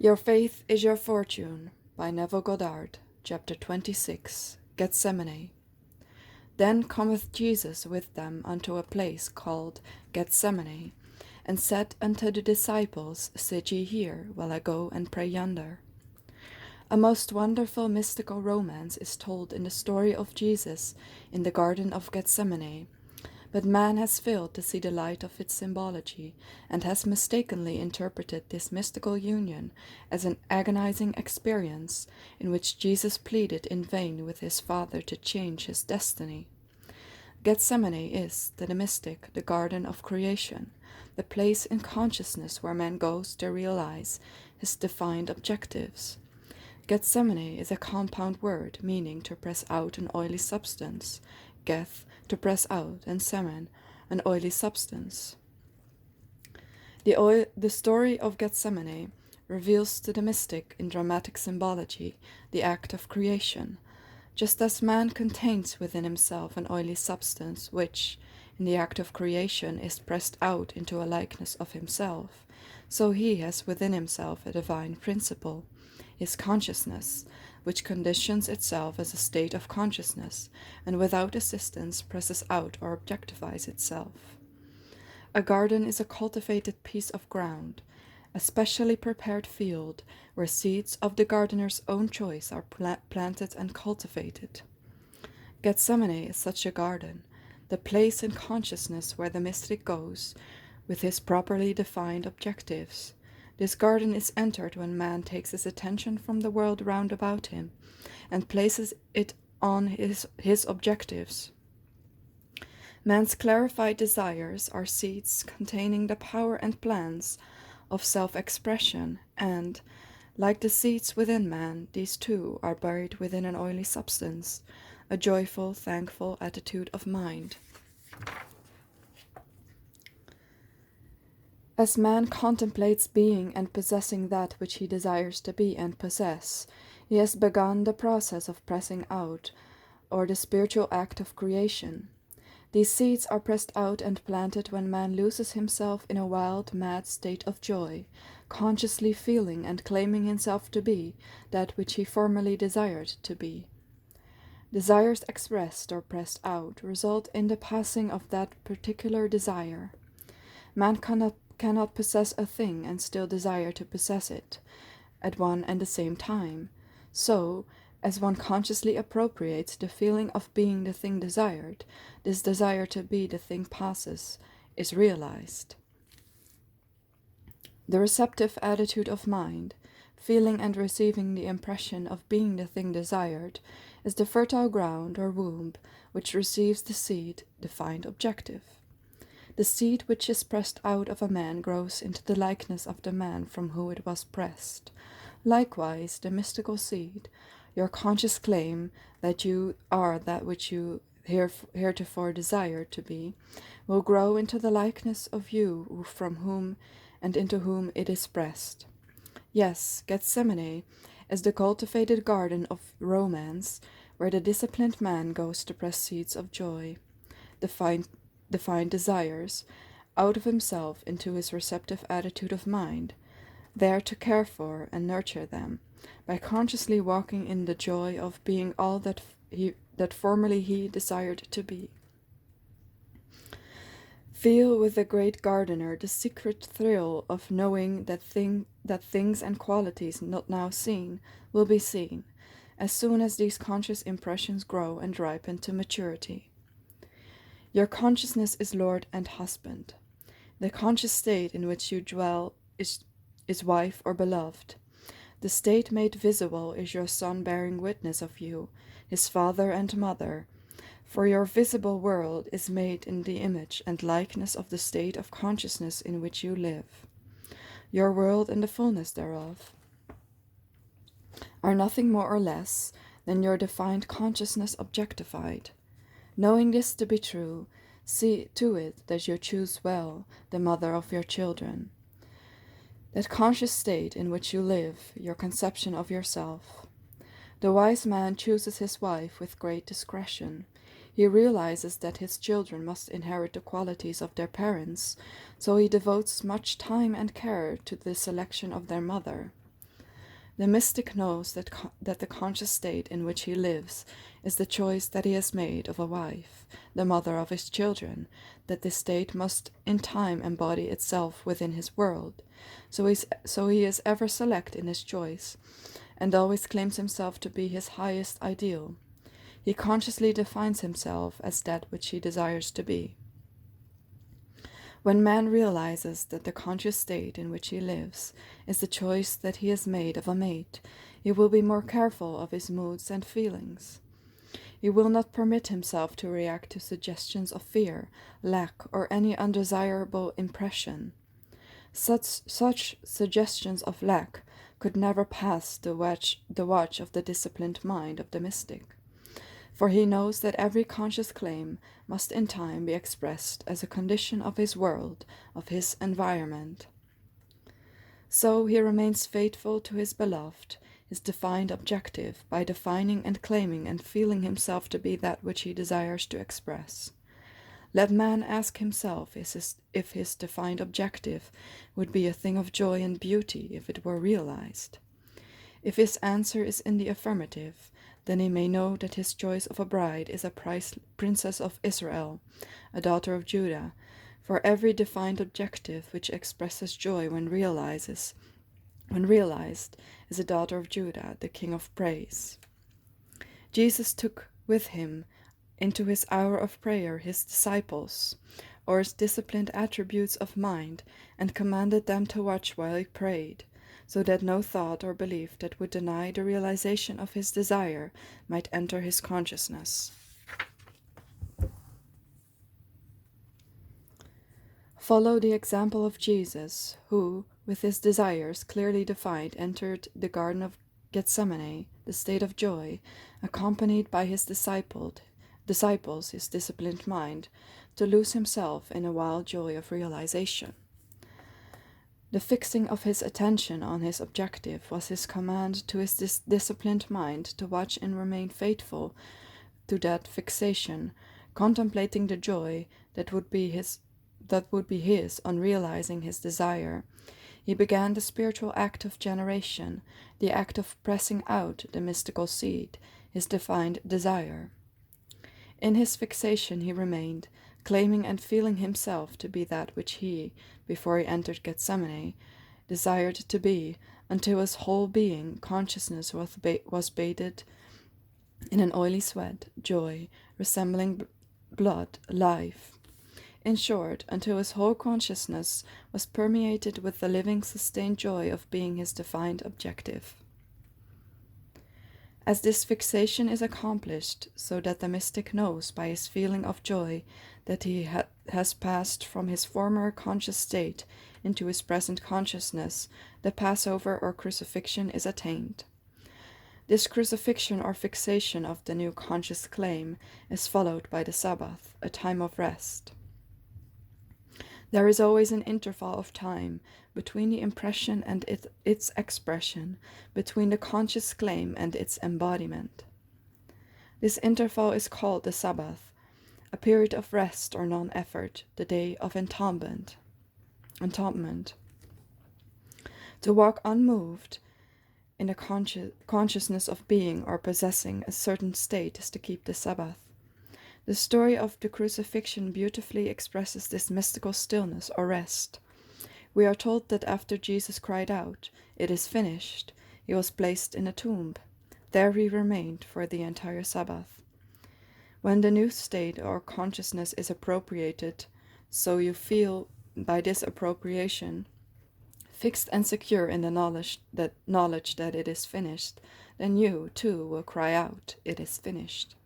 Your Faith is Your Fortune by Neville Goddard, Chapter 26, Gethsemane. Then cometh Jesus with them unto a place called Gethsemane, and said unto the disciples, Sit ye here, while I go and pray yonder. A most wonderful mystical romance is told in the story of Jesus in the Garden of Gethsemane, but man has failed to see the light of its symbology, and has mistakenly interpreted this mystical union as an agonizing experience in which Jesus pleaded in vain with his Father to change his destiny. Gethsemane is, to the mystic, the garden of creation, the place in consciousness where man goes to realize his defined objectives. Gethsemane is a compound word meaning to press out an oily substance, geth, to press out, and semen, an oily substance. The story of Gethsemane reveals to the mystic in dramatic symbology the act of creation, just as man contains within himself an oily substance which, in the act of creation, is pressed out into a likeness of himself, so he has within himself a divine principle, his consciousness, which conditions itself as a state of consciousness, and without assistance presses out or objectifies itself. A garden is a cultivated piece of ground, a specially prepared field where seeds of the gardener's own choice are planted and cultivated. Gethsemane is such a garden, the place in consciousness where the mystic goes, with his properly defined objectives. This garden is entered when man takes his attention from the world round about him and places it on his objectives. Man's clarified desires are seeds containing the power and plans of self-expression, and, like the seeds within man, these too are buried within an oily substance, a joyful, thankful attitude of mind. As man contemplates being and possessing that which he desires to be and possess, he has begun the process of pressing out, or the spiritual act of creation. These seeds are pressed out and planted when man loses himself in a wild, mad state of joy, consciously feeling and claiming himself to be that which he formerly desired to be. Desires expressed or pressed out result in the passing of that particular desire. Man cannot possess a thing and still desire to possess it at one and the same time. So, as one consciously appropriates the feeling of being the thing desired, this desire to be the thing passes, is realized. The receptive attitude of mind, feeling and receiving the impression of being the thing desired, is the fertile ground or womb which receives the seed, defined objective. The seed which is pressed out of a man grows into the likeness of the man from whom it was pressed. Likewise, the mystical seed, your conscious claim that you are that which you heretofore desired to be, will grow into the likeness of you from whom and into whom it is pressed. Yes, Gethsemane is the cultivated garden of romance, where the disciplined man goes to press seeds of joy, defined desires, out of himself into his receptive attitude of mind, there to care for and nurture them, by consciously walking in the joy of being all that formerly he desired to be. Feel with the great gardener the secret thrill of knowing that things and qualities not now seen will be seen, as soon as these conscious impressions grow and ripen to maturity. Your consciousness is Lord and husband. The conscious state in which you dwell is wife or beloved. The state made visible is your son bearing witness of you, his father and mother, for your visible world is made in the image and likeness of the state of consciousness in which you live. Your world and the fullness thereof are nothing more or less than your defined consciousness objectified. Knowing this to be true, see to it that you choose well the mother of your children. That conscious state in which you live, your conception of yourself. The wise man chooses his wife with great discretion. He realizes that his children must inherit the qualities of their parents, so he devotes much time and care to the selection of their mother. The mystic knows that the conscious state in which he lives is the choice that he has made of a wife, the mother of his children, that this state must in time embody itself within his world. So he is ever select in his choice, and always claims himself to be his highest ideal. He consciously defines himself as that which he desires to be. When man realizes that the conscious state in which he lives is the choice that he has made of a mate, he will be more careful of his moods and feelings. He will not permit himself to react to suggestions of fear, lack, or any undesirable impression. Such suggestions of lack could never pass the watch of the disciplined mind of the mystic, for he knows that every conscious claim must in time be expressed as a condition of his world, of his environment. So he remains faithful to his beloved, his defined objective, by defining and claiming and feeling himself to be that which he desires to express. Let man ask himself if his defined objective would be a thing of joy and beauty if it were realized. If his answer is in the affirmative, then he may know that his choice of a bride is a princess of Israel, a daughter of Judah, for every defined objective which expresses joy when realized is a daughter of Judah, the King of praise. Jesus took with him into his hour of prayer his disciples, or his disciplined attributes of mind, and commanded them to watch while he prayed, so that no thought or belief that would deny the realization of his desire might enter his consciousness. Follow the example of Jesus, who, with his desires clearly defined, entered the Garden of Gethsemane, the state of joy, accompanied by his disciples, his disciplined mind, to lose himself in a wild joy of realization. The fixing of his attention on his objective was his command to his disciplined mind to watch and remain faithful to that fixation, contemplating the joy that would be his on realizing his desire. He began the spiritual act of generation, the act of pressing out the mystical seed, his defined desire. In his fixation he remained, claiming and feeling himself to be that which he, before he entered Gethsemane, desired to be, until his whole being, consciousness, was bathed in an oily sweat, joy, resembling blood, life. In short, until his whole consciousness was permeated with the living, sustained joy of being his defined objective. As this fixation is accomplished, so that the mystic knows by his feeling of joy that he has passed from his former conscious state into his present consciousness, the Passover or crucifixion is attained. This crucifixion or fixation of the new conscious claim is followed by the Sabbath, a time of rest. There is always an interval of time between the impression and its expression, between the conscious claim and its embodiment. This interval is called the Sabbath, a period of rest or non-effort, the day of entombment. To walk unmoved in the consciousness of being or possessing a certain state is to keep the Sabbath. The story of the crucifixion beautifully expresses this mystical stillness or rest. We are told that after Jesus cried out, "It is finished," he was placed in a tomb. There he remained for the entire Sabbath. When the new state or consciousness is appropriated, so you feel by this appropriation, fixed and secure in the knowledge that it is finished, then you, too, will cry out, "It is finished,"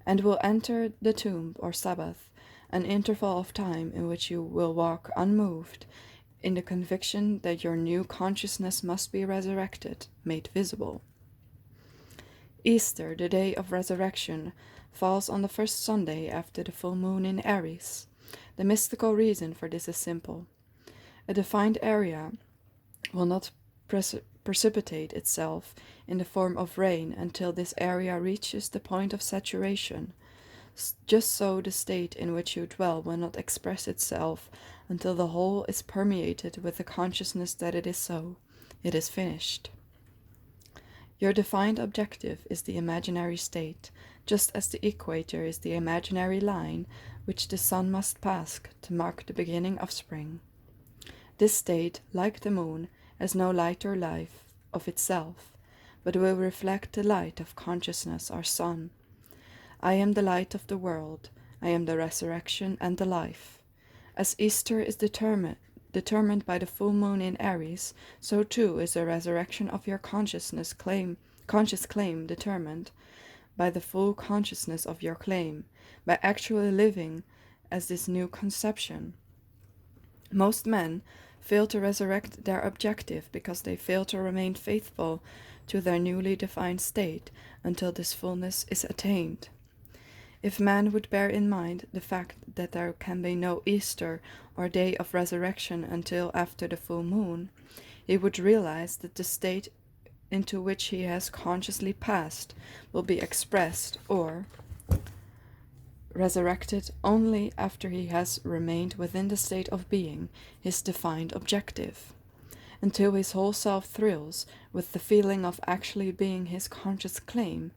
and will enter the tomb or Sabbath, an interval of time in which you will walk unmoved, in the conviction that your new consciousness must be resurrected, made visible. Easter, the day of resurrection, falls on the first Sunday after the full moon in Aries. The mystical reason for this is simple. A defined area will not precipitate itself in the form of rain until this area reaches the point of saturation. Just so the state in which you dwell will not express itself until the whole is permeated with the consciousness that it is so. It is finished. Your defined objective is the imaginary state, just as the equator is the imaginary line which the sun must pass to mark the beginning of spring. This state, like the moon, has no light or life of itself, but will reflect the light of consciousness or sun. I am the light of the world, I am the resurrection and the life. As Easter is determined by the full moon in Aries, so too is the resurrection of your conscious claim determined by the full consciousness of your claim, by actually living as this new conception. Most men fail to resurrect their objective because they fail to remain faithful to their newly defined state until this fullness is attained. If man would bear in mind the fact that there can be no Easter or day of resurrection until after the full moon, he would realize that the state into which he has consciously passed will be expressed or resurrected only after he has remained within the state of being, his defined objective, until his whole self thrills with the feeling of actually being his conscious claim,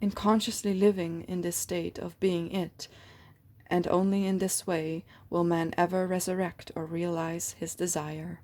in consciously living in this state of being it, and only in this way will man ever resurrect or realize his desire.